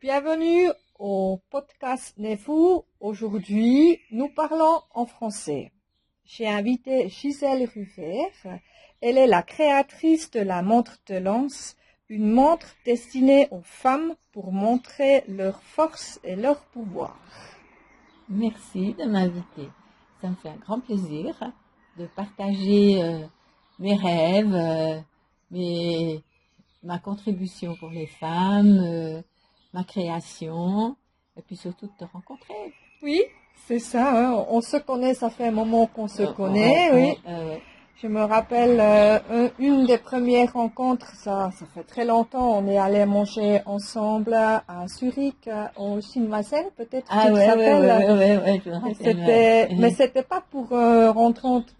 Bienvenue au podcast Nefu. Aujourd'hui, nous parlons en français. J'ai invité Gisèle Ruvert. Elle est la créatrice de la montre de lance, une montre destinée aux femmes pour montrer leur force et leur pouvoir. Merci de m'inviter. Ça me fait un grand plaisir de partager mes rêves, ma contribution pour les femmes, ma création, et puis surtout de te rencontrer. Oui, c'est ça. Hein. On se connaît, ça fait un moment qu'on se connaît. Oui. Je me rappelle une des premières rencontres, ça fait très longtemps, on est allé manger ensemble à Zurich, au Shinmasen, peut-être Ah tu te rappelles. ouais, je me rappelle. Mais c'était pas pour rencontre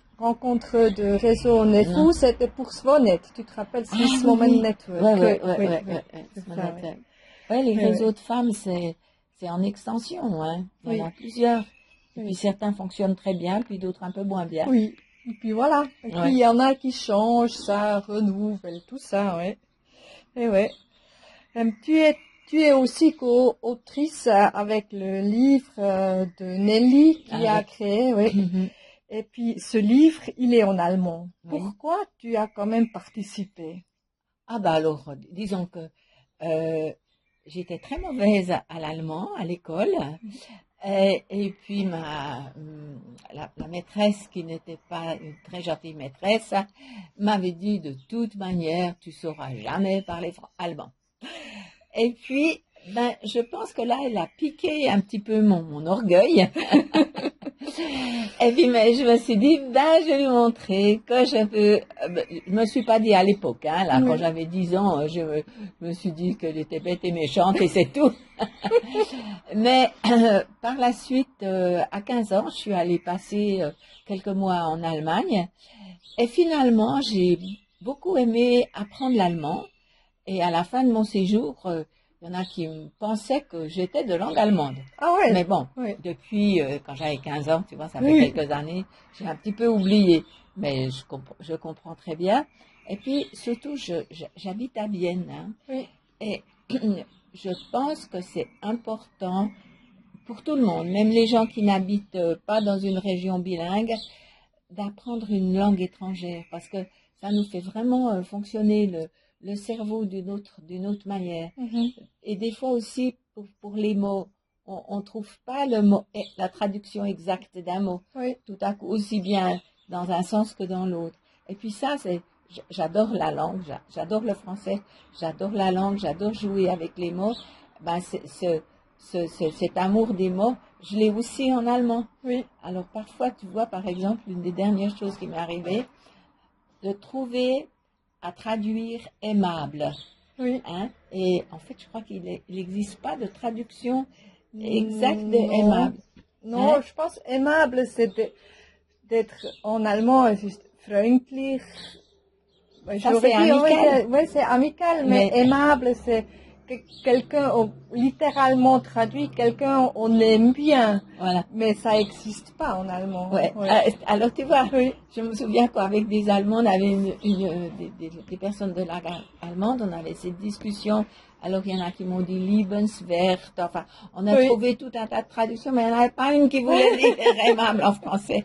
de réseau Nefu, c'était pour Svonet, tu te rappelles, Swiss Women Network. Oui, les réseaux de femmes, c'est en extension, hein. Il y en a plusieurs. Et puis certains fonctionnent très bien, puis d'autres un peu moins bien. Oui. Et puis voilà. Et puis il y en a qui changent, ça renouvelle, tout ça, ouais. Et ouais. Tu es aussi co-autrice avec le livre de Nelly qui a créé, oui. Et puis ce livre, il est en allemand. Oui. Pourquoi tu as quand même participé? Ah bah alors, disons que j'étais très mauvaise à l'allemand à l'école. Et puis la maîtresse, qui n'était pas une très gentille maîtresse, m'avait dit de toute manière, tu sauras jamais parler allemand. Et puis, je pense que là, elle a piqué un petit peu mon orgueil. Et puis, je me suis dit, je vais lui montrer que je peux. Je me suis pas dit à l'époque, hein, là, quand j'avais 10 ans, je me suis dit qu'elle était bête et méchante et c'est tout. Mais par la suite, à 15 ans, je suis allée passer quelques mois en Allemagne. Et finalement, j'ai beaucoup aimé apprendre l'allemand. Et à la fin de mon séjour, il y en a qui pensaient que j'étais de langue allemande. Ah ouais. Mais bon, depuis quand j'avais 15 ans, tu vois, ça fait quelques années, j'ai un petit peu oublié. Mais je comprends très bien. Et puis, surtout, j'habite à Vienne. Hein, et je pense que c'est important pour tout le monde, même les gens qui n'habitent pas dans une région bilingue, d'apprendre une langue étrangère. Parce que ça nous fait vraiment fonctionner le cerveau d'une autre manière. Et des fois aussi, pour les mots, on trouve pas le mot, la traduction exacte d'un mot. Tout à coup, aussi bien dans un sens que dans l'autre. Et puis ça, j'adore la langue, j'adore le français, j'adore la langue, j'adore jouer avec les mots. Cet amour des mots, je l'ai aussi en allemand. Alors parfois, tu vois, par exemple, une des dernières choses qui m'est arrivée, de trouver à traduire aimable. Hein? Et en fait, je crois qu'il n'existe pas de traduction exacte de aimable. Non, hein? Je pense aimable, c'est d'être en allemand, juste freundlich. Ça, c'est amical. Oui, c'est amical, mais aimable, c'est quelqu'un, littéralement traduit, quelqu'un on aime bien. Voilà. Mais ça n'existe pas en allemand. Ouais. Alors, tu vois, je me souviens qu'avec des Allemands, on avait des personnes de langue allemande, on avait cette discussion. Alors, il y en a qui m'ont dit Liebenswert. Enfin, on a trouvé tout un tas de traductions, mais il n'y en avait pas une qui voulait dire aimable en français.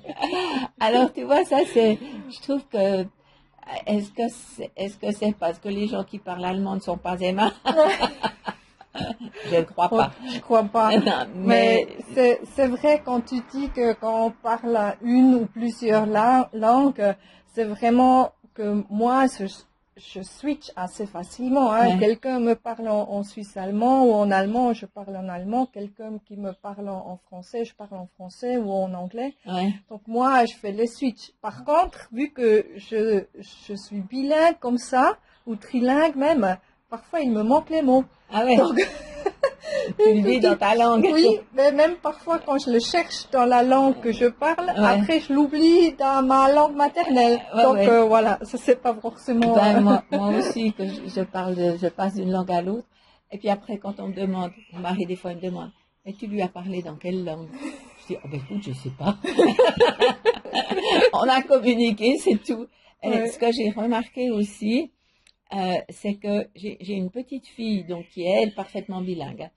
Alors, tu vois, ça, je trouve que, est-ce que c'est parce que les gens qui parlent allemand ne sont pas aimables? Je ne crois pas. Je crois pas. Non, mais c'est vrai quand tu dis que quand on parle une ou plusieurs langues, c'est vraiment que moi, je switch assez facilement. Hein. Quelqu'un me parle en suisse allemand ou en allemand, je parle en allemand. Quelqu'un qui me parle en français, je parle en français ou en anglais. Donc moi, je fais les switch. Par contre, vu que je suis bilingue comme ça, ou trilingue même, parfois il me manque les mots. Ah ouais. Donc, tu le dis dans ta langue. Oui, mais même parfois quand je le cherche dans la langue que je parle, après je l'oublie dans ma langue maternelle. Donc voilà, ça c'est pas forcément. Moi aussi, que je passe d'une langue à l'autre. Et puis après, quand on me demande, mon mari des fois il me demande, mais tu lui as parlé dans quelle langue? Je dis, écoute, je sais pas. On a communiqué, c'est tout. Et ce que j'ai remarqué aussi, c'est que j'ai une petite fille, donc qui est elle parfaitement bilingue.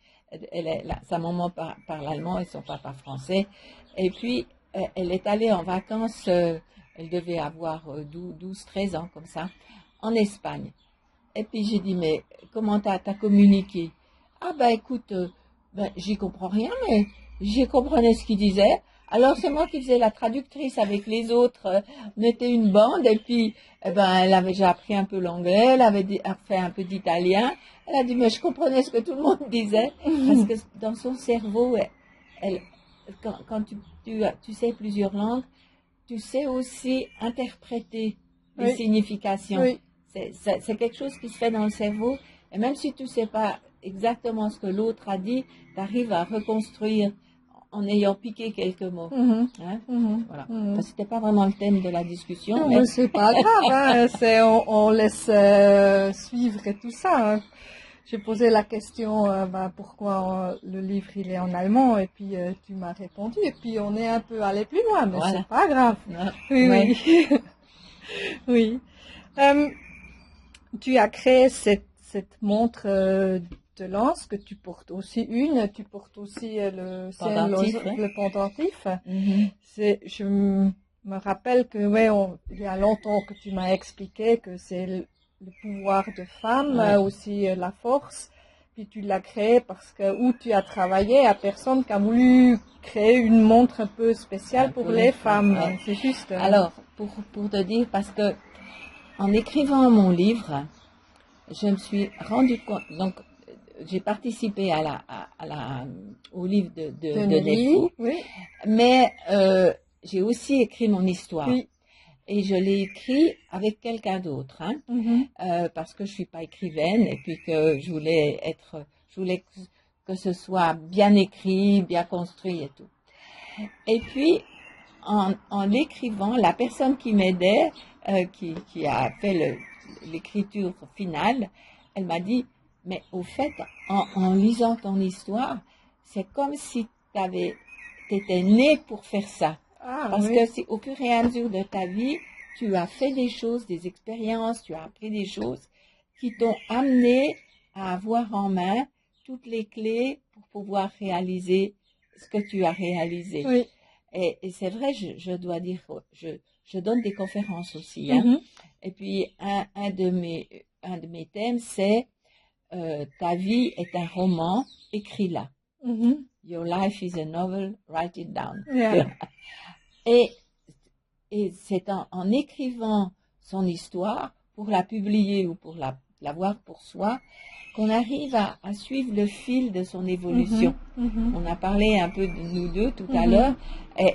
sa maman parle allemand et son papa français. Et puis, elle est allée en vacances, elle devait avoir 12, 13 ans, comme ça, en Espagne. Et puis j'ai dit, mais comment t'as communiqué? Ah ben écoute, j'y comprends rien, mais j'y comprenais ce qu'il disait. Alors c'est moi qui faisais la traductrice avec les autres. On était une bande et puis elle avait déjà appris un peu l'anglais, elle avait fait un peu d'italien. Elle a dit, mais je comprenais ce que tout le monde disait. Parce que dans son cerveau, quand tu sais plusieurs langues, tu sais aussi interpréter les significations. Oui. C'est quelque chose qui se fait dans le cerveau. Et même si tu ne sais pas exactement ce que l'autre a dit, tu arrives à reconstruire en ayant piqué quelques mots. Mhm. Hein? Mhm. Voilà. Mhm. Ce n'était pas vraiment le thème de la discussion. Non, Mais mais c'est pas grave, hein. On laisse suivre et tout ça, hein. J'ai posé la question, pourquoi le livre il est en allemand, et puis tu m'as répondu, et puis on est un peu allé plus loin, mais voilà. c'est pas grave. Non. Oui, Ouais. oui. Oui. Tu as créé cette montre de lance que tu portes aussi tu portes aussi Pendentif, hein. le pendentif. Mhm. Je me rappelle que il y a longtemps que tu m'as expliqué que c'est le pouvoir de femme, Ouais. aussi la force. Puis tu l'as créé parce que où tu as travaillé à personne qui a voulu créer une montre un peu spéciale pour les femmes. Ouais. C'est juste. Alors, pour te dire, parce que en écrivant mon livre, je me suis rendu compte, donc j'ai participé au livre de Nefou, Oui. mais j'ai aussi écrit mon histoire. Oui. Et je l'ai écrit avec quelqu'un d'autre, hein, parce que je suis pas écrivaine et puis que je voulais que ce soit bien écrit, bien construit et tout. Et puis, en l'écrivant, la personne qui m'aidait, qui a fait l'écriture finale, elle m'a dit, mais au fait, en lisant ton histoire, c'est comme si t'étais né pour faire ça. Ah, Parce oui. que au fur et à mesure de ta vie, tu as fait des choses, des expériences, tu as appris des choses qui t'ont amené à avoir en main toutes les clés pour pouvoir réaliser ce que tu as réalisé. Oui. Et c'est vrai, je dois dire, je donne des conférences aussi, hein. Mhm. Et puis, un de mes thèmes, c'est ta vie est un roman, écris-la. Mhm. Your life is a novel, write it down. Yeah. Et c'est en écrivant son histoire pour la publier ou pour la voir pour soi qu'on arrive à suivre le fil de son évolution. Mhm. On a parlé un peu de nous deux tout à Mhm. l'heure,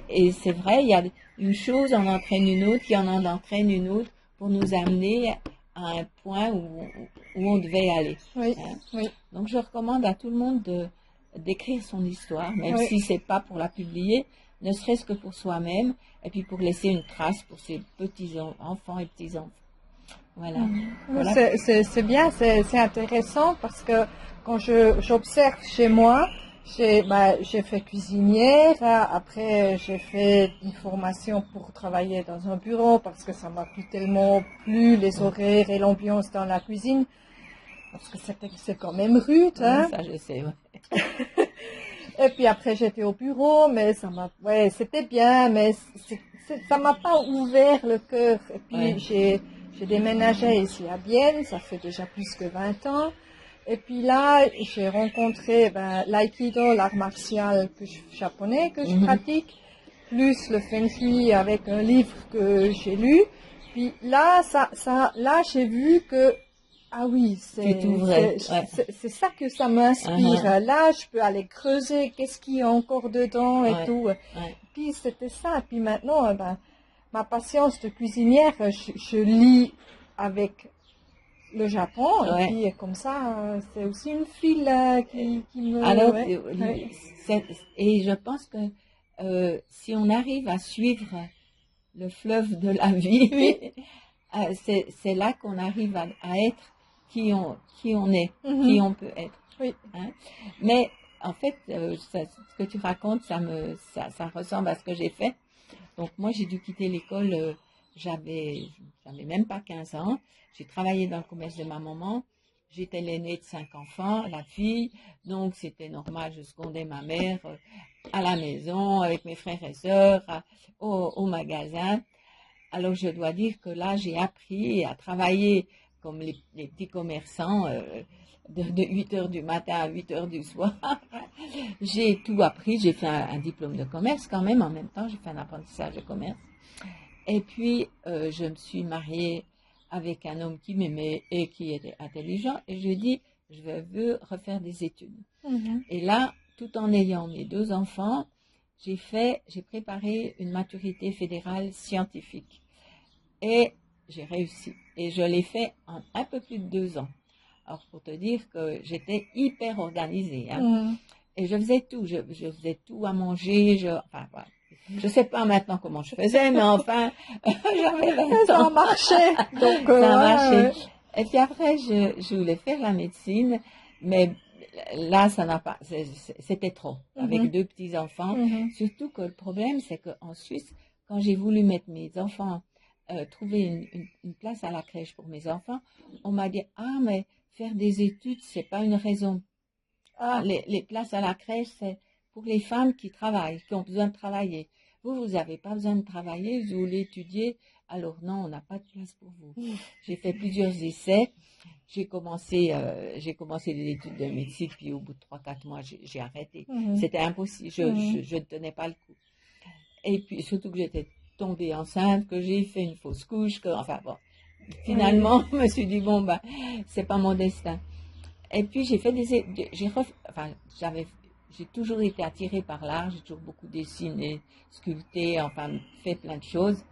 et c'est vrai, il y a une chose en entraîne une autre, qui en entraîne une autre pour nous amener à un point où on devait aller. Oui. Hein. Oui. Donc je recommande à tout le monde d'écrire son histoire, même Oui. si c'est pas pour la publier, ne serait-ce que pour soi-même, et puis pour laisser une trace pour ses petits-enfants et petits-enfants. Voilà. Voilà. C'est bien, c'est intéressant parce que quand j'observe chez moi, j'ai fait cuisinière, après j'ai fait une formation pour travailler dans un bureau parce que ça m'a plus tellement plu les horaires et l'ambiance dans la cuisine, parce que c'est quand même rude, hein. Ça je sais, ouais. Et puis après j'étais au bureau, mais c'était bien, mais ça m'a pas ouvert le cœur. Et puis Ouais. j'ai déménagé ici à Bienne, ça fait déjà plus que 20 ans. Et puis là, j'ai rencontré l'aïkido, l'art martial japonais que je pratique, plus le feng shui avec un livre que j'ai lu. Puis là, là j'ai vu que ah oui, c'est ça que ça m'inspire. Là, je peux aller creuser qu'est-ce qu'il y a encore dedans et tout. Puis c'était ça. Puis maintenant, ma patience de cuisinière, je lis avec le Japon. Et puis comme ça, c'est aussi une file qui me... Alors, et je pense que si on arrive à suivre le fleuve de la vie, c'est là qu'on arrive à être qui on est, qui on peut être. Oui. Hein? Mais en fait, ce que tu racontes, ça ressemble à ce que j'ai fait. Donc moi, j'ai dû quitter l'école, j'avais même pas 15 ans. J'ai travaillé dans le commerce de ma maman j'étais l'aînée de 5 enfants, la fille, donc c'était normal, je secondais ma mère à la maison, avec mes frères et sœurs, au magasin. Alors je dois dire que là, j'ai appris à travailler comme les petits commerçants de 8 heures du matin à 8 heures du soir. J'ai tout appris, j'ai fait un diplôme de commerce quand même, en même temps, j'ai fait un apprentissage de commerce. Et puis, je me suis mariée avec un homme qui m'aimait et qui était intelligent, et je lui ai dit, je veux refaire des études. Et là, tout en ayant mes 2 enfants, j'ai préparé une maturité fédérale scientifique. Et j'ai réussi. Et je l'ai fait en un peu plus de 2 ans. Alors, pour te dire que j'étais hyper organisée, hein. Et je faisais tout. Je faisais tout à manger. Enfin, voilà. Je sais pas maintenant comment je faisais, mais enfin, j'avais 20 ans. Ça a marché. Donc, Ça a marché. ouais. Et puis après, je voulais faire la médecine, mais là, ça n'a pas, c'était trop, avec 2 petits-enfants. Surtout que le problème, c'est qu'en Suisse, quand j'ai voulu mettre mes enfants, trouver une place à la crèche pour mes enfants, on m'a dit, ah, mais faire des études, c'est pas une raison. Ah, Les places à la crèche, c'est pour les femmes qui travaillent, qui ont besoin de travailler. Vous n'avez pas besoin de travailler, vous voulez étudier, alors non, on n'a pas de place pour vous. J'ai fait plusieurs essais. J'ai commencé des études de médecine, puis au bout de 3-4 mois, j'ai arrêté. C'était impossible, je ne tenais pas le coup. Et puis, surtout que j'étais tombée enceinte, que j'ai fait une fausse couche, enfin bon. Finalement, je me suis dit, bon, ben, c'est pas mon destin. Et puis, j'ai fait j'ai toujours été attirée par l'art, j'ai toujours beaucoup dessiné, sculpté, enfin, fait plein de choses.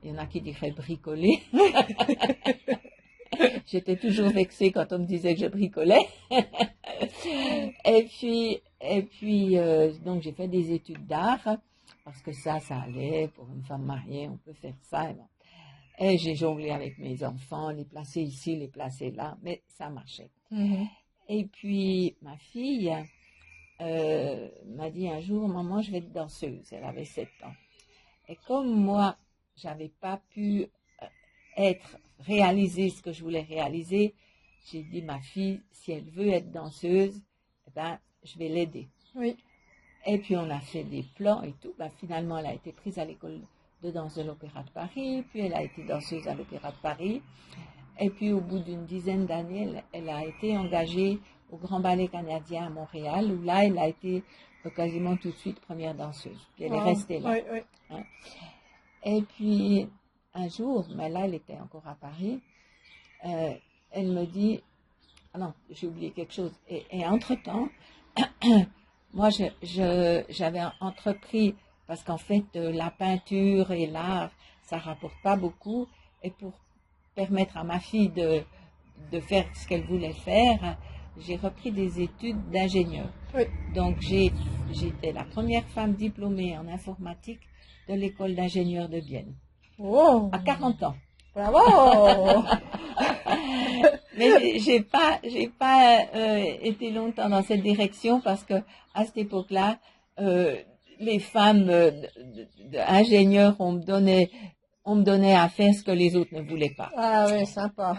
Il y en a qui diraient bricoler. J'étais toujours vexée quand on me disait que je bricolais. Donc j'ai fait des études d'art, parce que ça allait, pour une femme mariée, on peut faire ça. Et j'ai jonglé avec mes enfants, les placer ici, les placer là, mais ça marchait. Et puis ma fille m'a dit un jour, maman, je vais être danseuse. Elle avait 7 ans. Et comme moi, j'avais pas pu réaliser ce que je voulais réaliser, j'ai dit, ma fille, si elle veut être danseuse, eh ben, je vais l'aider. oui. Et puis on a fait des plans et tout. Ben, finalement, elle a été prise à l'école de danse de l'Opéra de Paris, puis elle a été danseuse à l'Opéra de Paris. Et puis au bout d'une dizaine d'années, elle a été engagée au Grand Ballet Canadien à Montréal, où là, elle a été quasiment tout de suite première danseuse. Puis elle est restée là. Oui, oui. Hein. Et puis un jour, mais là, elle était encore à Paris, elle me dit, ah non, j'ai oublié quelque chose. Et entre-temps, moi, j'avais entrepris, parce qu'en fait, la peinture et l'art, ça rapporte pas beaucoup. Et pour permettre à ma fille de faire ce qu'elle voulait faire, j'ai repris des études d'ingénieur. Oui. Donc, j'étais la première femme diplômée en informatique de l'école d'ingénieurs de Bienne. Oh, À 40 ans. bravo. Mais j'ai pas été longtemps dans cette direction, parce que à cette époque-là, les femmes ingénieurs, on me donnait à faire ce que les autres ne voulaient pas. Ah oui, sympa.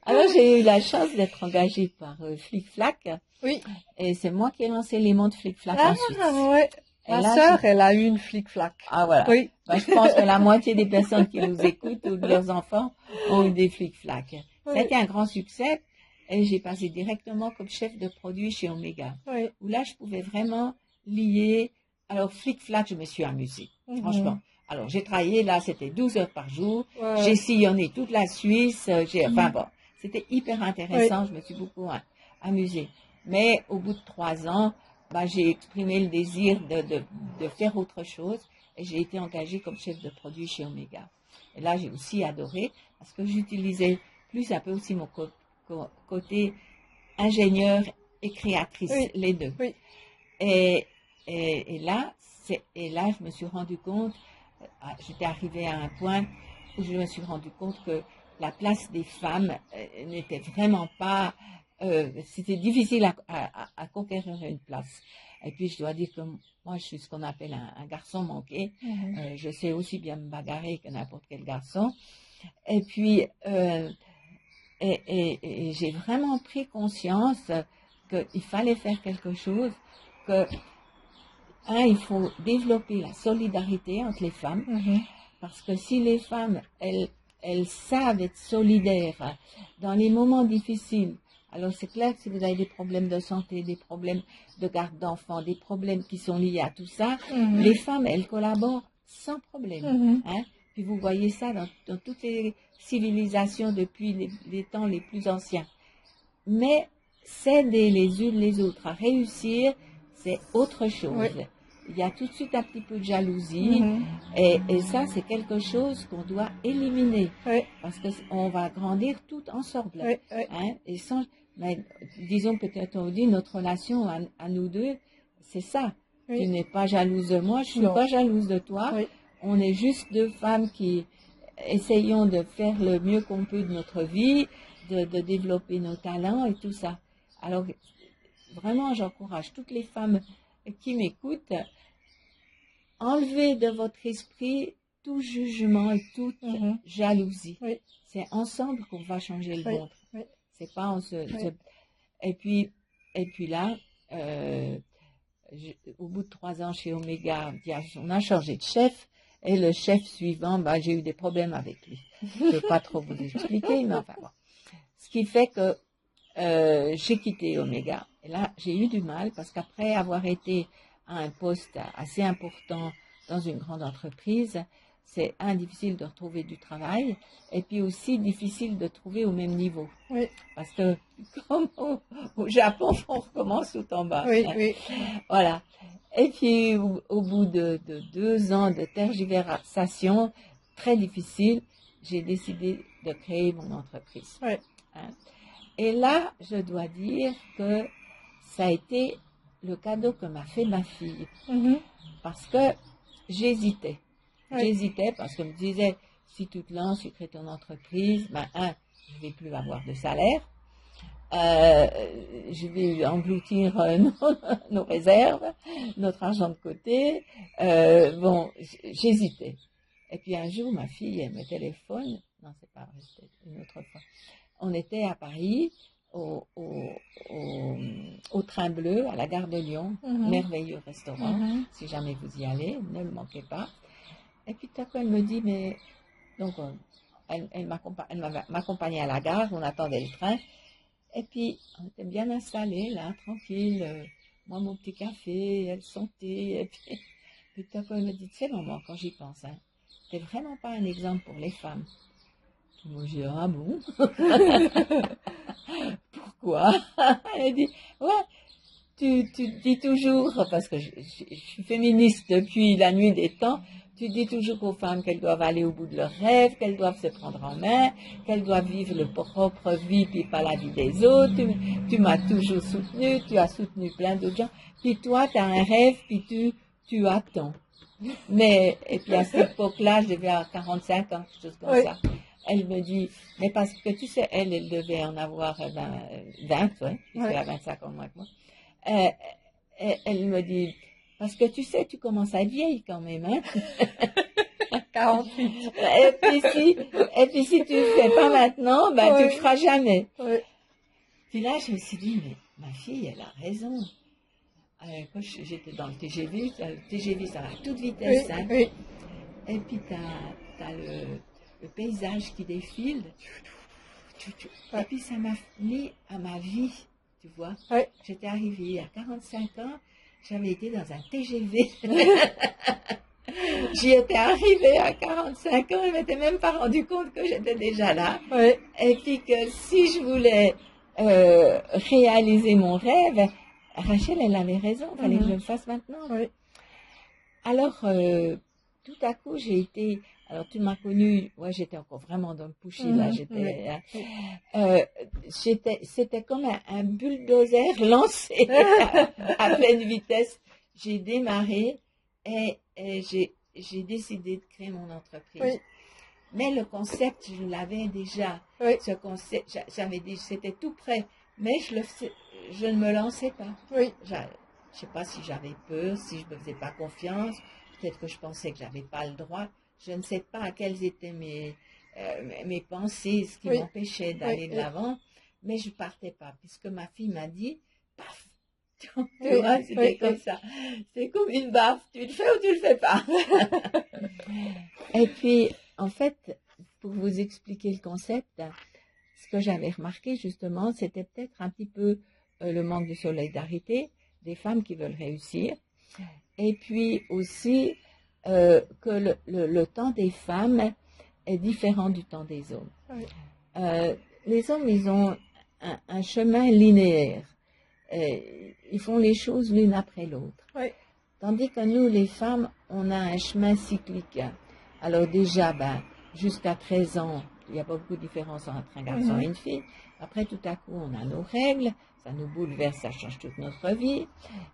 Alors j'ai eu la chance d'être engagée par Flic Flac, Oui. et c'est moi qui ai lancé les montres Flic Flac en Suisse. Ouais. Ma sœur, elle a eu une flic-flac. Ah voilà. Oui. Ben, je pense que la moitié des personnes qui nous écoutent ou de leurs enfants ont eu des flic-flac. Oui. Ça a été un grand succès, et j'ai passé directement comme chef de produit chez Omega. Oui. Où là, je pouvais vraiment lier. Alors, flic-flac, je me suis amusée, franchement. Alors, j'ai travaillé là, c'était 12 heures par jour. Ouais. J'ai sillonné toute la Suisse. Enfin bon, c'était hyper intéressant. Je me suis beaucoup amusée. Mais au bout de 3 ans, bah, j'ai exprimé le désir de faire autre chose, et j'ai été engagée comme chef de produit chez Omega. Et là, j'ai aussi adoré, parce que j'utilisais plus un peu aussi mon côté ingénieur et créatrice, les deux. Oui. Et là, je me suis rendu compte, j'étais arrivée à un point où je me suis rendu compte que la place des femmes n'était vraiment pas... c'était difficile à conquérir une place. Et puis, je dois dire que moi, je suis ce qu'on appelle un garçon manqué. Je sais aussi bien me bagarrer que n'importe quel garçon. Et puis, Et j'ai vraiment pris conscience qu'il fallait faire quelque chose, que, il faut développer la solidarité entre les femmes, parce que si les femmes, elles savent être solidaires dans les moments difficiles, alors c'est clair que si vous avez des problèmes de santé, des problèmes de garde d'enfants, des problèmes qui sont liés à tout ça, les femmes, elles collaborent sans problème. Puis vous voyez ça dans toutes les civilisations depuis les temps les plus anciens. Mais s'aider les unes les autres à réussir, c'est autre chose. Il y a tout de suite un petit peu de jalousie, et ça, c'est quelque chose qu'on doit éliminer, parce qu'on va grandir tout ensemble. Et mais disons peut-être, on dit, notre relation à nous deux, c'est ça. Tu n'es pas jalouse de moi, je suis pas jalouse de toi. On est juste deux femmes qui essayons de faire le mieux qu'on peut de notre vie, de développer nos talents et tout ça. Alors, vraiment, j'encourage toutes les femmes qui m'écoutent, enlevez de votre esprit tout jugement et toute jalousie. C'est ensemble qu'on va changer le monde. C'est pas Et puis là, au bout de 3 ans chez Omega, on a changé de chef, et le chef suivant, j'ai eu des problèmes avec lui. Je ne vais pas trop vous expliquer, mais enfin bon. Ce qui fait que j'ai quitté Omega. Et là, j'ai eu du mal, parce qu'après avoir été à un poste assez important dans une grande entreprise, c'est difficile de retrouver du travail, et puis aussi difficile de trouver au même niveau. Parce que, comme au Japon, on recommence tout en bas. Voilà. Et puis, au bout de 2 ans de tergiversation très difficile, j'ai décidé de créer mon entreprise. Et là, je dois dire que ça a été le cadeau que m'a fait ma fille. Parce que j'hésitais. J'hésitais parce que je me disais, si tu te lances, tu crées ton entreprise, je vais plus avoir de salaire. Je vais engloutir nos réserves, notre argent de côté. J'hésitais. Et puis un jour, ma fille, elle me téléphone. Non, c'est pas vrai, c'était une autre fois. On était à Paris, au Train Bleu, à la gare de Lyon, merveilleux restaurant. Si jamais vous y allez, ne le manquez pas. Et puis tout à coup, elle me dit, mais donc elle m'accompagnait à la gare, on attendait le train. Et puis, on était bien installés, là, tranquille. Moi, mon petit café, elle son thé. Et puis tout à coup, elle me dit, tu sais, maman, quand j'y pense, t'es vraiment pas un exemple pour les femmes. Et moi, j'ai dit, ah bon? Pourquoi? Elle dit, ouais, tu dis toujours, parce que je suis féministe depuis la nuit des temps, tu dis toujours aux femmes qu'elles doivent aller au bout de leurs rêves, qu'elles doivent se prendre en main, qu'elles doivent vivre leur propre vie, puis pas la vie des autres. Tu m'as toujours soutenue, tu as soutenu plein d'autres gens. Puis toi, tu as un rêve, puis tu attends. Et puis à cette époque-là, je devais avoir 45 ans, quelque chose comme ça. Elle me dit, mais parce que tu sais, elle devait en avoir 20, puisqu'elle a 25 ans moins que moi. Elle me dit, parce que tu sais, tu commences à être vieille quand même, 48. Et puis si tu le fais pas maintenant, tu le feras jamais. Puis là, je me suis dit, mais ma fille, elle a raison. Quand j'étais dans le TGV, ça va à toute vitesse. Et puis t'as le paysage qui défile. Et puis ça m'a mis à ma vie, tu vois. J'étais arrivée à 45 ans, j'avais été dans un TGV. J'y étais arrivée à 45 ans, je ne m'étais même pas rendu compte que j'étais déjà là. Et puis que si je voulais réaliser mon rêve, Rachel, elle avait raison, il fallait que je le fasse maintenant. Alors, tout à coup, j'ai été... Alors, tu m'as connue, j'étais encore vraiment dans le pushy, là, c'était comme un bulldozer lancé à pleine vitesse. J'ai démarré et j'ai décidé de créer mon entreprise. Mais le concept, je l'avais déjà. Ce concept, c'était tout prêt, mais je ne me lançais pas. Je ne sais pas si j'avais peur, si je ne me faisais pas confiance, peut-être que je pensais que je n'avais pas le droit. Je ne sais pas quelles étaient mes pensées, ce qui Oui. m'empêchait d'aller de Oui. l'avant, mais je partais pas, puisque ma fille m'a dit, paf, tu Oui, vois, c'était oui, comme oui. ça. C'est comme une baffe, tu le fais ou tu le fais pas. Et puis, en fait, pour vous expliquer le concept, ce que j'avais remarqué justement, c'était peut-être un petit peu le manque de solidarité des femmes qui veulent réussir. Et puis aussi que le temps des femmes est différent du temps des hommes. Oui. Les hommes, ils ont un chemin linéaire. Ils font les choses l'une après l'autre. Oui. Tandis que nous, les femmes, on a un chemin cyclique. Alors déjà, jusqu'à 13 ans, il n'y a pas beaucoup de différence entre un garçon et une fille. Après, tout à coup, on a nos règles, ça nous bouleverse, ça change toute notre vie.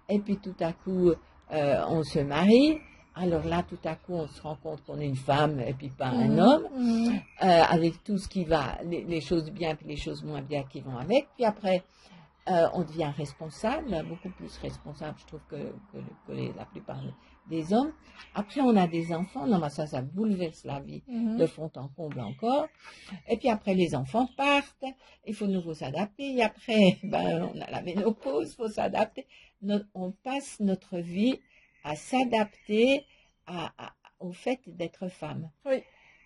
Et puis tout à coup, on se marie. Alors là, tout à coup, on se rend compte qu'on est une femme et puis pas un homme, avec tout ce qui va, les choses bien et les choses moins bien qui vont avec. Puis après, on devient responsable, beaucoup plus responsable, je trouve, que la plupart des hommes. Après, on a des enfants. Non, mais ça bouleverse la vie de fond en comble encore. Et puis après, les enfants partent. Il faut de nouveau s'adapter. Et après, on a la ménopause, il faut s'adapter. On passe notre vie à s'adapter au fait d'être femme. Oui.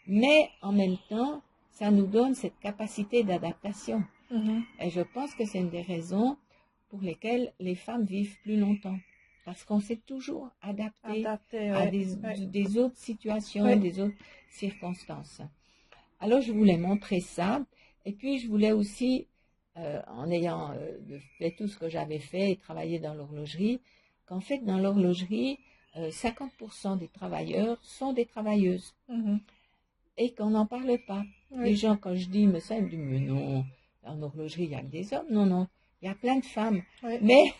Mais en même temps, ça nous donne cette capacité d'adaptation. Et je pense que c'est une des raisons pour lesquelles les femmes vivent plus longtemps. Parce qu'on s'est toujours adapté à des autres situations, des autres circonstances. Alors, je voulais montrer ça. Et puis, je voulais aussi, en ayant fait tout ce que j'avais fait et travaillé dans l'horlogerie, qu'en fait, dans l'horlogerie, 50% des travailleurs sont des travailleuses. Et qu'on n'en parle pas. Les gens, quand je dis, mais ça, ils me disent, mais non, en horlogerie, il n'y a que des hommes. Non, non, il y a plein de femmes. Mais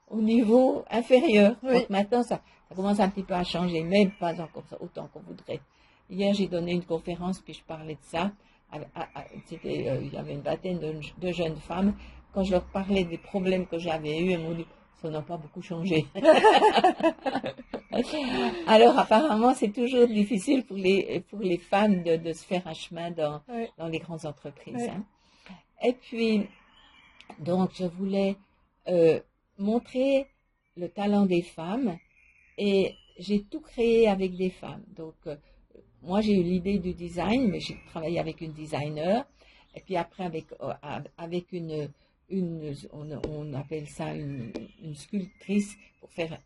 au niveau inférieur. Donc maintenant, ça commence un petit peu à changer, mais pas encore autant qu'on voudrait. Hier, j'ai donné une conférence, puis je parlais de ça. Il y avait une vingtaine de jeunes femmes. Quand je leur parlais des problèmes que j'avais eus, elles m'ont dit, ça n'a pas beaucoup changé. Alors, apparemment, c'est toujours difficile pour les femmes de se faire un chemin dans les grandes entreprises. Hein. Et puis, donc, je voulais montrer le talent des femmes et j'ai tout créé avec des femmes. Donc, moi, j'ai eu l'idée du design, mais j'ai travaillé avec une designer et puis après avec on appelle ça une sculptrice pour faire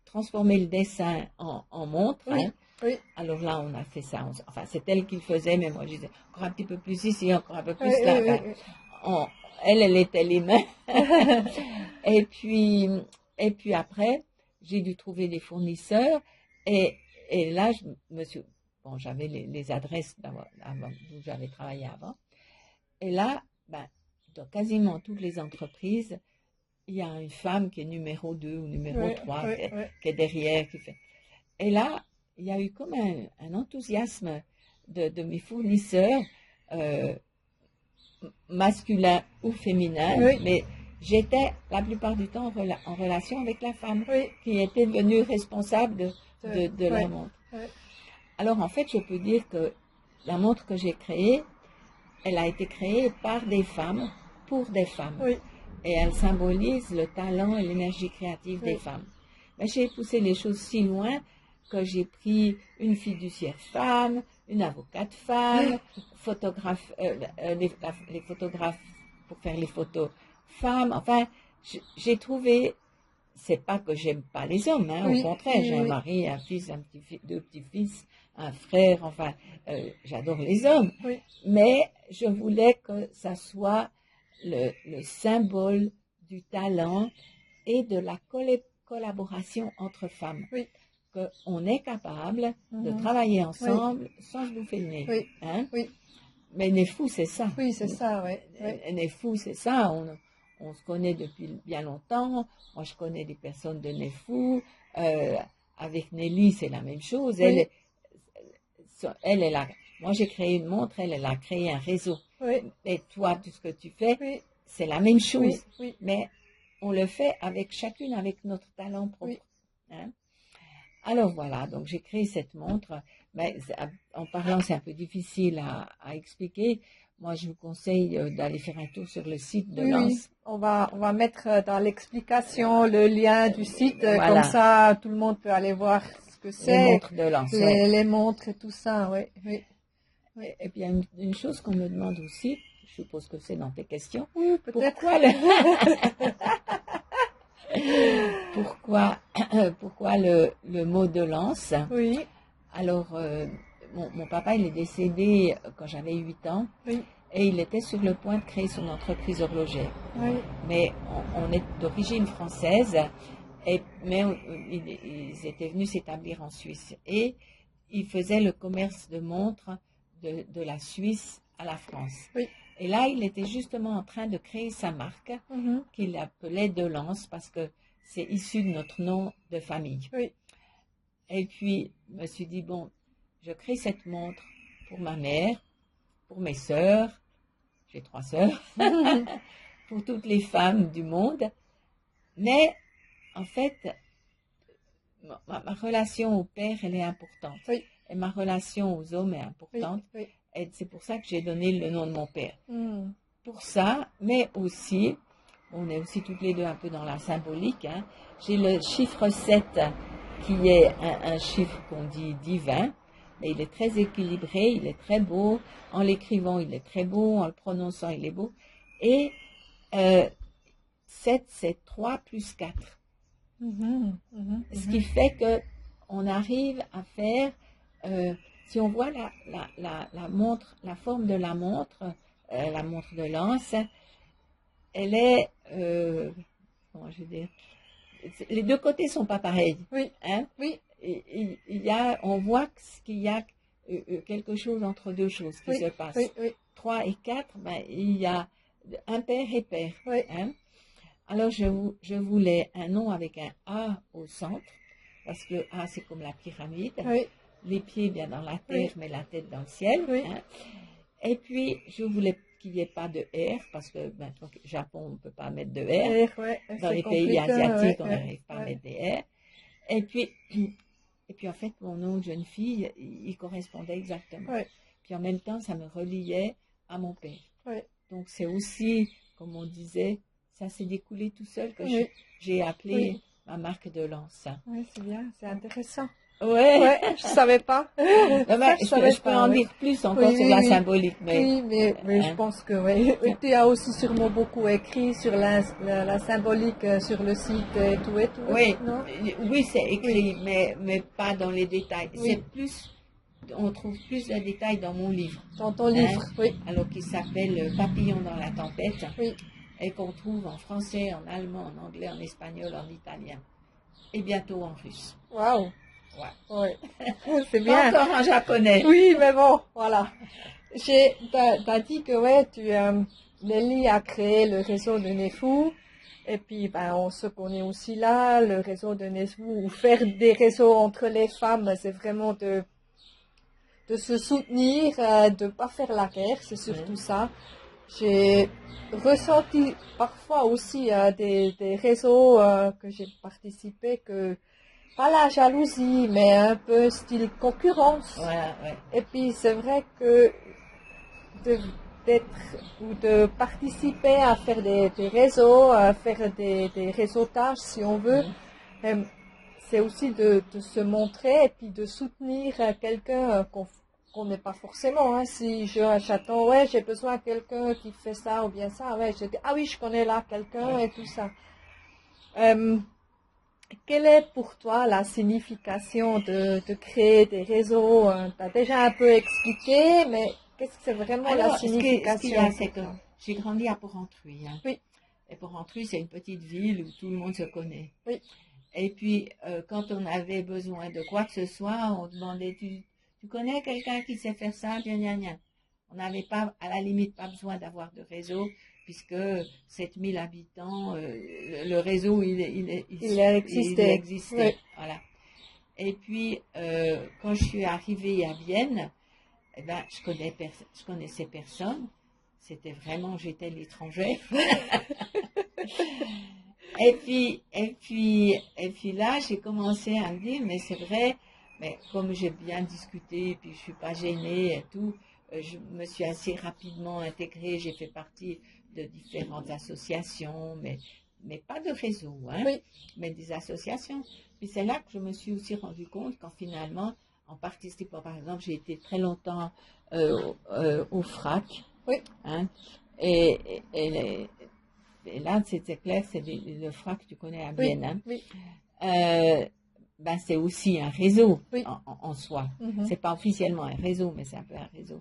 transformer le dessin en montre. Hein. Alors là, on a fait ça. Enfin, c'est elle qui le faisait, mais moi, je disais encore un petit peu plus ici, encore un peu plus là. Elle était les mains. et puis après, j'ai dû trouver des fournisseurs. Et là, j'avais les adresses où j'avais travaillé avant. Et là, dans quasiment toutes les entreprises, il y a une femme qui est numéro 2 ou numéro 3, qui est derrière, qui fait. Et là, il y a eu comme un enthousiasme de mes fournisseurs, masculins ou féminins, mais j'étais la plupart du temps en relation avec la femme qui était devenue responsable de la montre. Alors en fait, je peux dire que la montre que j'ai créée, elle a été créée par des femmes, pour des femmes. Et elle symbolise le talent et l'énergie créative des femmes. Mais j'ai poussé les choses si loin que j'ai pris une fiduciaire femme, une avocate femme, les photographes pour faire les photos femmes. Enfin, j'ai trouvé, c'est pas que j'aime pas les hommes, hein, au contraire, j'ai un mari, un fils, deux petits-fils, un frère, enfin, j'adore les hommes. Mais je voulais que ça soit le symbole du talent et de la collaboration entre femmes. Qu'on est capable de travailler ensemble sans se bouffer le nez. Hein? Mais Nez-Fou, c'est ça. Oui, c'est ça, oui. Nez-Fou, c'est ça. On se connaît depuis bien longtemps. Moi, je connais des personnes de Nez-Fou. Avec Nelly, c'est la même chose. Moi, j'ai créé une montre, elle a créé un réseau. Et toi, tout ce que tu fais, c'est la même chose. Mais on le fait chacune avec notre talent propre. Hein? Alors voilà, donc j'ai créé cette montre, mais en parlant c'est un peu difficile à expliquer. Moi je vous conseille d'aller faire un tour sur le site de Oui, oui. Lens. On va mettre dans l'explication le lien du site, comme Voilà, ça tout le monde peut aller voir ce que les c'est, montres de Lens, ouais. les montres et tout ça, oui, oui. Oui, Et puis il y a une chose qu'on me demande aussi, je suppose que c'est dans tes questions, oui, peut-être. pourquoi, pourquoi le mot de Lens? Oui, Alors, mon papa, il est décédé quand j'avais 8 ans oui, et il était sur le point de créer son entreprise horlogère. oui. Mais on est d'origine française, mais ils étaient venus s'établir en Suisse. Et ils faisaient le commerce de montres de la Suisse à la France. Oui. Et là, il était justement en train de créer sa marque Mhm. qu'il appelait De Lens parce que c'est issu de notre nom de famille. Oui. Et puis, je me suis dit, bon, je crée cette montre pour ma mère, pour mes sœurs, j'ai 3 sœurs, pour toutes les femmes du monde. Mais, en fait, ma relation au père, elle est importante. Oui. Et ma relation aux hommes est Oui. importante. Oui. Et c'est pour ça que j'ai donné le nom de mon père. Mm. Pour ça, mais aussi, on est aussi toutes les deux un peu dans la symbolique, hein, j'ai le chiffre 7 qui est un chiffre qu'on dit divin, mais il est très équilibré, il est très beau, en l'écrivant il est très beau, en le prononçant il est beau, et 7 c'est 3 plus 4, Mhm. Mhm. ce qui fait que on arrive à faire, si on voit la montre, la forme de la montre de Lens, elle est, comment je veux dire, les deux côtés sont pas pareils, Oui. hein. Oui. On voit qu'il y a quelque chose entre deux choses qui Oui. se passe. Oui. Oui. 3 et 4, ben, il y a impair et pair, Oui. hein. Alors je voulais un nom avec un A au centre, parce que le A c'est comme la pyramide, Oui. les pieds bien dans la terre, Oui. mais la tête dans le ciel, Oui. hein. Et puis, je voulais qu'il n'y ait pas de R, parce que ben, au Japon, on ne peut pas mettre de R. Ouais, Dans c'est les pays compliqué, asiatiques, ouais, on ouais, n'arrive pas à ouais. mettre des R. Et puis, en fait, mon nom de jeune fille, il correspondait exactement. Ouais. Puis, en même temps, ça me reliait à mon père. Ouais. Donc, c'est aussi, comme on disait, ça s'est découlé tout seul que Oui. j'ai appelé Oui. ma marque de Lens. Oui, c'est bien, c'est intéressant. Ouais. Ouais, je savais pas. Non, Ça, mais je savais je peux pas, en ouais. dire plus encore Oui, sur oui, la oui. symbolique, mais Oui, mais je hein. pense que oui. Et tu as aussi sûrement beaucoup écrit sur la symbolique sur le site et tout, Oui, non? oui, c'est Oui, écrit, mais pas dans les détails. C'est oui, plus, on trouve plus de détails dans mon livre, dans ton hein, livre, oui, alors qui s'appelle Papillon dans la tempête, oui. et qu'on trouve en français, en allemand, en anglais, en espagnol, en italien, et bientôt en russe. Waouh, Ouais. ouais. C'est Pas bien. encore en japonais. Oui, mais bon, voilà. T'as dit que ouais, Nelly a créé le réseau de Nefou. Et puis, ben, on se connaît aussi là, le réseau de Nefou, ou faire des réseaux entre les femmes, c'est vraiment de se soutenir, de pas faire la guerre, c'est surtout ça. J'ai ressenti parfois aussi des réseaux que j'ai participé que pas la jalousie, mais un peu style concurrence. Voilà, ouais. Et puis c'est vrai que d'être ou de participer à faire des réseaux, à faire des réseautages si on veut, c'est aussi de se montrer et puis de soutenir quelqu'un qu'on n'est pas forcément. Hein. Si j'attends, ouais, j'ai besoin de quelqu'un qui fait ça ou bien ça, ouais, je dis, ah oui, je connais là quelqu'un et tout ça. Quelle est pour toi la signification de créer des réseaux? Tu as déjà un peu expliqué, mais qu'est-ce que c'est vraiment la Alors, ce qu'il y signification a, pour c'est que toi? j'ai grandi à Porrentruy, hein. Oui, Et Porrentruy, c'est une petite ville où tout le monde se connaît. oui, Et puis, quand on avait besoin de quoi que ce soit, on demandait, tu connais quelqu'un qui sait faire ça? Gna, gna, gna. On n'avait pas, à la limite, pas besoin d'avoir de réseau, puisque 7000 habitants, le réseau, il existait. existait. Oui. Voilà. Et puis, quand je suis arrivée à Vienne, eh ben, je connaissais personne. C'était vraiment, j'étais l'étrangère. Et puis là, j'ai commencé à me dire, mais c'est vrai, mais comme j'ai bien discuté, et puis je suis pas gênée et tout, je me suis assez rapidement intégrée, j'ai fait partie de différentes associations, mais pas de réseau, hein, Oui, mais des associations. Puis c'est là que je me suis aussi rendu compte quand finalement, en participant, par exemple, j'ai été très longtemps au FRAC, oui, hein, et là, c'était clair, c'est le FRAC, tu connais à oui, Vienne, hein. oui, Ben, c'est aussi un réseau oui. en soi. Mhm. C'est pas officiellement un réseau, mais c'est un peu un réseau.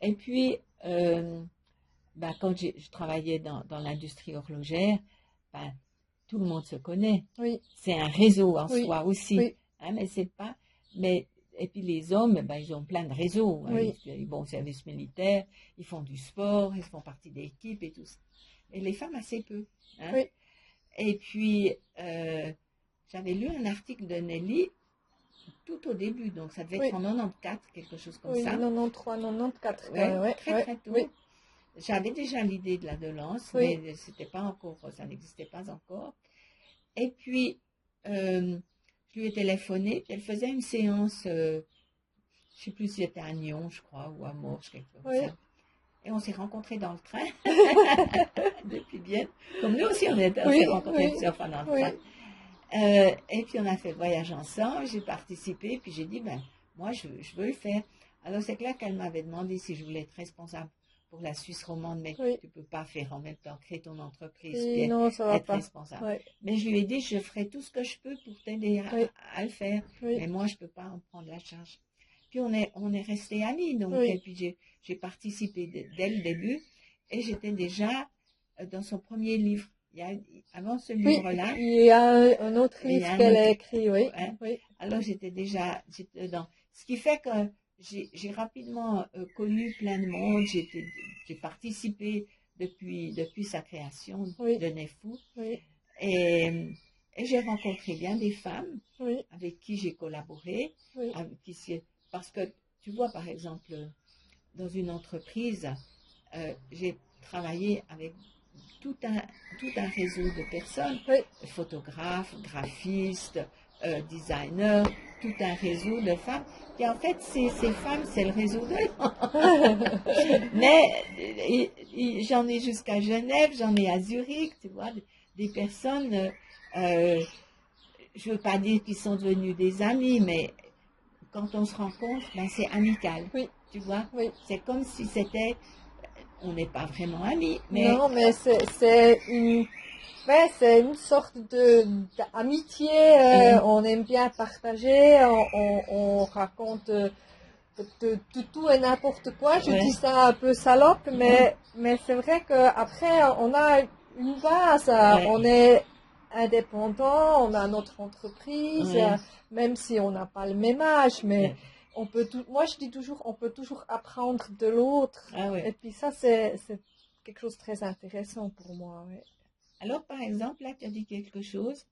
Et puis, ben, quand je travaillais dans l'industrie horlogère, ben, tout le monde se connaît. Oui, C'est un réseau en oui, soi aussi, oui, hein, mais c'est pas. Mais et puis les hommes, ben, ils ont plein de réseaux, hein. oui, Ils vont au service militaire, ils font du sport, ils font partie d'équipes et tout ça. Et les femmes assez peu, hein. oui, Et puis, j'avais lu un article de Nelly tout au début, donc ça devait être oui, en 94, quelque chose comme oui, ça. 93, 94, Ouais, ouais, très ouais, très tôt. oui, J'avais déjà l'idée de l'adolescence, oui, mais c'était pas encore, ça n'existait pas encore. Et puis, euh, je lui ai téléphoné, puis elle faisait une séance, je sais plus si c'était à Nyon, je crois, ou à Morges, quelque chose comme oui, ça. Et on s'est rencontrés dans le train, depuis bien. Comme nous aussi, on s'est oui, rencontrés oui, plusieurs fois dans le train. oui, Et puis on a fait le voyage ensemble, j'ai participé, puis j'ai dit, ben, moi je veux le faire. Alors c'est clair qu'elle m'avait demandé si je voulais être responsable pour la Suisse romande, mais oui. tu ne peux pas faire en même temps, créer ton entreprise, Et puis non, ça va être pas. responsable. Ouais, Mais je lui ai dit, je ferai tout ce que je peux pour t'aider oui, à le faire, oui, mais moi je ne peux pas en prendre la charge. Puis on est restés amis, donc, et oui. puis j'ai participé dès le début, et j'étais déjà dans son premier livre. Avant ce Oui, livre-là, il y a un autre il y livre a un qu'elle a autre. écrit, oui, Ouais. oui, Alors j'étais dedans. Ce qui fait que j'ai rapidement connu plein de monde. J'ai participé depuis sa création oui, de Nefou. oui, Et, et j'ai rencontré bien des femmes oui, avec qui j'ai collaboré. oui, Parce que tu vois, par exemple, dans une entreprise, j'ai travaillé avec tout un, tout un réseau de personnes, oui, photographes, graphistes, designers, tout un réseau de femmes. Et en fait, ces femmes, c'est le réseau de Mais j'en ai jusqu'à Genève, j'en ai à Zurich, tu vois, des personnes, je ne veux pas dire qu'ils sont devenus des amis, mais quand on se rencontre, ben, c'est amical, oui, tu vois. oui. C'est comme si c'était, on n'est pas vraiment amis, mais Non, mais c'est une sorte d'amitié. On aime bien partager. On raconte de tout et n'importe quoi. Je ouais, dis ça un peu salope, mais c'est vrai qu'après, on a une base. ouais, On est indépendant, on a notre entreprise, ouais, même si on n'a pas le même âge, mais ouais. moi je dis toujours, on peut toujours apprendre de l'autre. Ah Et ouais. puis ça, c'est quelque chose de très intéressant pour moi. Ouais. Alors, par exemple, là, tu as dit quelque chose,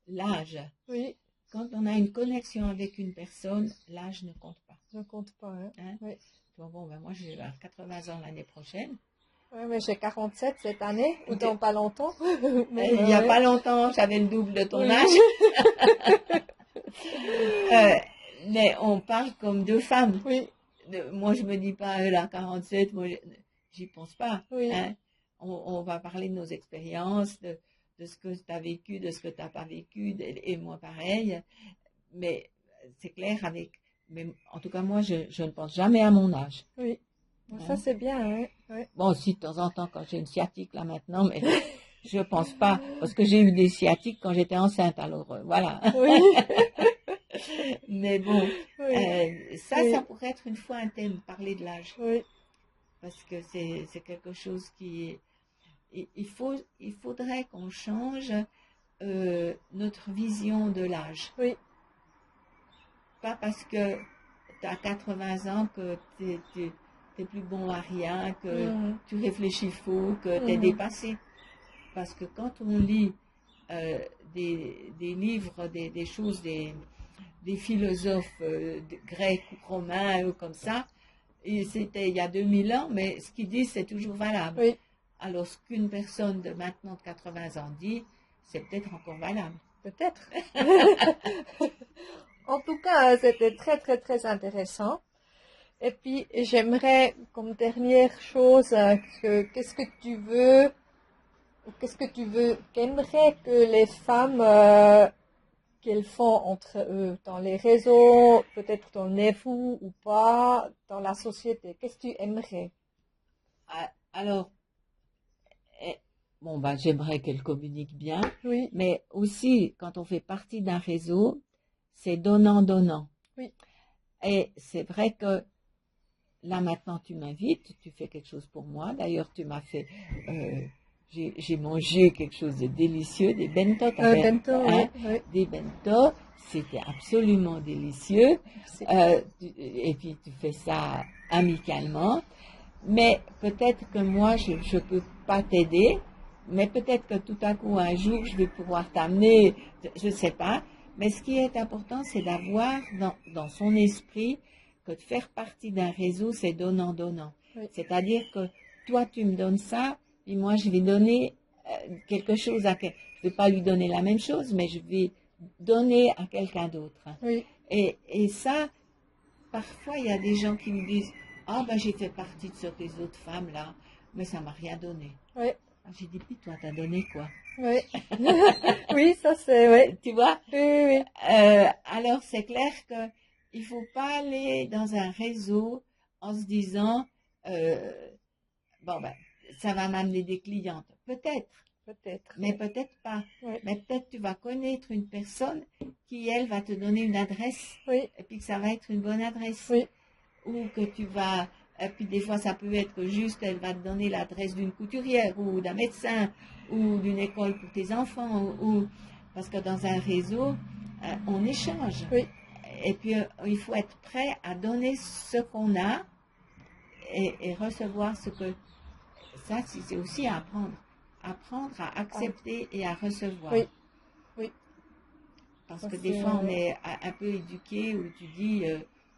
l'âge. Oui, Quand on a une connexion avec une personne, l'âge ne compte pas. je ne compte pas. Hein. Hein. Oui. Bon, ben moi, j'ai 80 ans l'année prochaine. Ouais, mais j'ai 47 cette année, ou dans Ok. pas longtemps. Mais Il n'y a ouais. pas longtemps, j'avais le double de ton Oui. âge. Euh, mais on parle comme deux femmes. Oui, Moi, je me dis pas, elle a 47, moi, j'y pense pas. oui, Hein. On va parler de nos expériences, de ce que tu as vécu, de ce que tu n'as pas vécu, et moi pareil. Mais c'est clair mais en tout cas, moi, je ne pense jamais à mon âge. oui. Ça, Hein. c'est bien, hein. Ouais. Bon, aussi, de temps en temps, quand j'ai une sciatique, là, maintenant, mais je pense pas, parce que j'ai eu des sciatiques quand j'étais enceinte, alors voilà. Oui, Mais bon, oui, ça oui, pourrait être une fois un thème, parler de l'âge, oui, parce que c'est quelque chose qui... il faudrait qu'on change notre vision de l'âge. oui. Pas parce que tu as 80 ans que tu n'es plus bon à rien, que Mhm, tu réfléchis faux, que tu es mhm. dépassé. Parce que quand on lit euh, des livres, des choses, des philosophes grecs ou romains ou comme ça, et c'était il y a 2000 ans, mais ce qu'ils disent, c'est toujours valable. Oui, Alors, ce qu'une personne de maintenant de 80 ans dit, c'est peut-être encore valable. Peut-être. En tout cas, c'était très, très, très intéressant. Et puis, j'aimerais, comme dernière chose, qu'est-ce que tu veux, qu'aimeraient que les femmes, qu'elles font entre eux, dans les réseaux, peut-être dans les fous ou pas, dans la société. Qu'est-ce que tu aimerais? Alors, bon, bah, j'aimerais qu'elle communique bien, Oui, mais aussi, quand on fait partie d'un réseau, c'est donnant-donnant. oui, Et c'est vrai que là, maintenant, tu m'invites, tu fais quelque chose pour moi. D'ailleurs, tu m'as fait, j'ai mangé quelque chose de délicieux, des bento, bento, oui, oui. des bento. C'était absolument délicieux. Merci. Et puis, tu fais ça amicalement. Mais peut-être que moi, je ne peux pas t'aider. Mais peut-être que tout à coup, un jour, je vais pouvoir t'amener, je ne sais pas. Mais ce qui est important, c'est d'avoir dans son esprit que de faire partie d'un réseau, c'est donnant-donnant. Oui. C'est-à-dire que toi, tu me donnes ça, et moi, je vais donner quelque chose je ne vais pas lui donner la même chose, mais je vais donner à quelqu'un d'autre. Oui, Et ça, parfois, il y a des gens qui me disent, ah ben j'ai fait partie de ces autres femmes-là, mais ça m'a rien donné. oui, J'ai dit, puis toi, t'as donné quoi? oui. Oui, ça c'est, oui. Tu vois? Oui, oui, Alors, c'est clair que il faut pas aller dans un réseau en se disant, bon ben, ça va m'amener des clientes. Peut-être, peut-être. mais peut-être pas. Oui, Mais peut-être tu vas connaître une personne qui, elle, va te donner une adresse, oui, et puis que ça va être une bonne adresse. oui, Ou que tu vas, et puis des fois ça peut être juste, elle va te donner l'adresse d'une couturière, ou d'un médecin, ou d'une école pour tes enfants, parce que dans un réseau, on échange. oui. Et puis, il faut être prêt à donner ce qu'on a et recevoir ce que... Ça, c'est aussi à apprendre. Apprendre à accepter et à recevoir. Oui, oui. Parce Ça, que des c'est, fois, on est un peu éduqué où tu dis,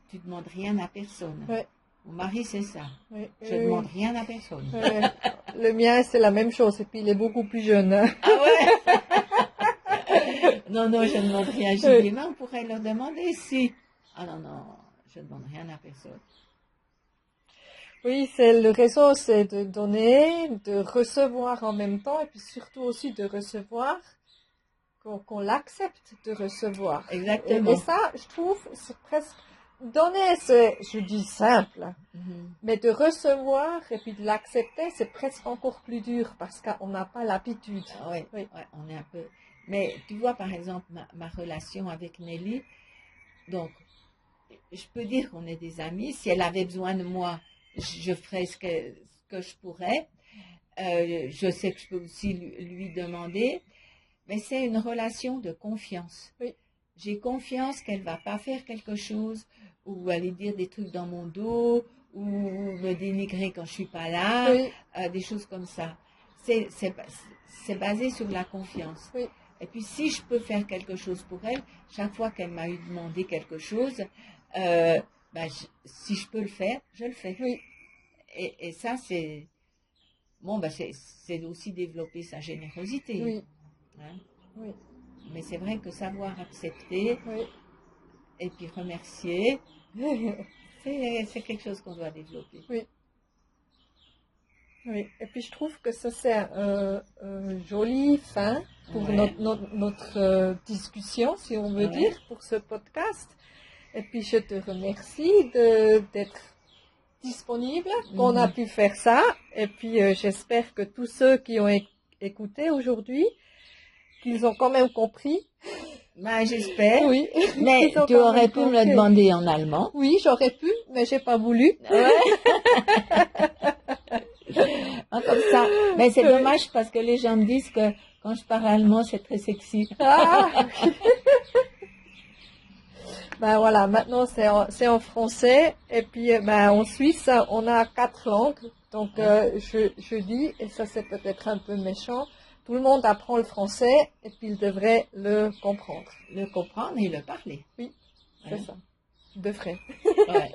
tu ne demandes rien à personne. oui, Mon mari, c'est ça. oui, Je ne demande rien à personne. Le mien, c'est la même chose. Et puis, il est beaucoup plus jeune. Hein. Ah ouais? Non, non, je ne demande rien. J'ai dit, mais on pourrait leur demander si. Ah non, non, je ne demande rien à personne. Oui, c'est le réseau, c'est de donner, de recevoir en même temps, et puis surtout aussi de recevoir, qu'on l'accepte de recevoir. Exactement. Et ça, je trouve, c'est presque, donner, c'est, je dis simple, mais de recevoir et puis de l'accepter, c'est presque encore plus dur parce qu'on n'a pas l'habitude. Ah ouais, Oui. ouais, on est un peu... Mais tu vois, par exemple, ma relation avec Nelly, donc, je peux dire qu'on est des amis. Si elle avait besoin de moi, je ferais ce que je pourrais. Je sais que je peux aussi lui demander, mais c'est une relation de confiance. Oui. J'ai confiance qu'elle va pas faire quelque chose ou aller dire des trucs dans mon dos ou me dénigrer quand je suis pas là, Oui. des choses comme ça. C'est basé sur la confiance. Oui. Et puis si je peux faire quelque chose pour elle, chaque fois qu'elle m'a eu demandé quelque chose, si je peux le faire, je le fais. Oui. Et ça, c'est bon, c'est aussi développer sa générosité. Oui. Hein? Oui. Mais c'est vrai que savoir accepter Oui. et puis remercier, c'est quelque chose qu'on doit développer. Oui. Oui. Et puis je trouve que ça c'est un joli fin pour notre discussion, si on veut dire, pour ce podcast. Et puis je te remercie d'être disponible, qu'on a pu faire ça. Et puis j'espère que tous ceux qui ont écouté aujourd'hui, qu'ils ont quand même compris. Ben, j'espère. Oui. Mais tu aurais pu me le demander en allemand. Oui, j'aurais pu, mais j'ai pas voulu. Ouais. Comme ça. Mais c'est dommage parce que les gens me disent que quand je parle allemand, c'est très sexy. Ah. Ben voilà, maintenant c'est en français et puis en Suisse on a 4 langues, donc je dis, et ça c'est peut-être un peu méchant, tout le monde apprend le français et puis il devrait le comprendre. Le comprendre et le parler. Oui, c'est ça. de frais. Ouais.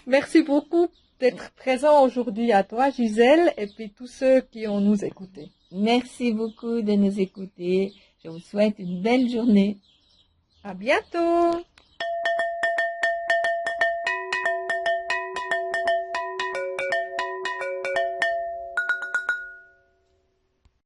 Merci beaucoup d'être présent aujourd'hui à toi, Gisèle, et puis tous ceux qui ont nous écoutés. Merci beaucoup de nous écouter. Je vous souhaite une belle journée. À bientôt!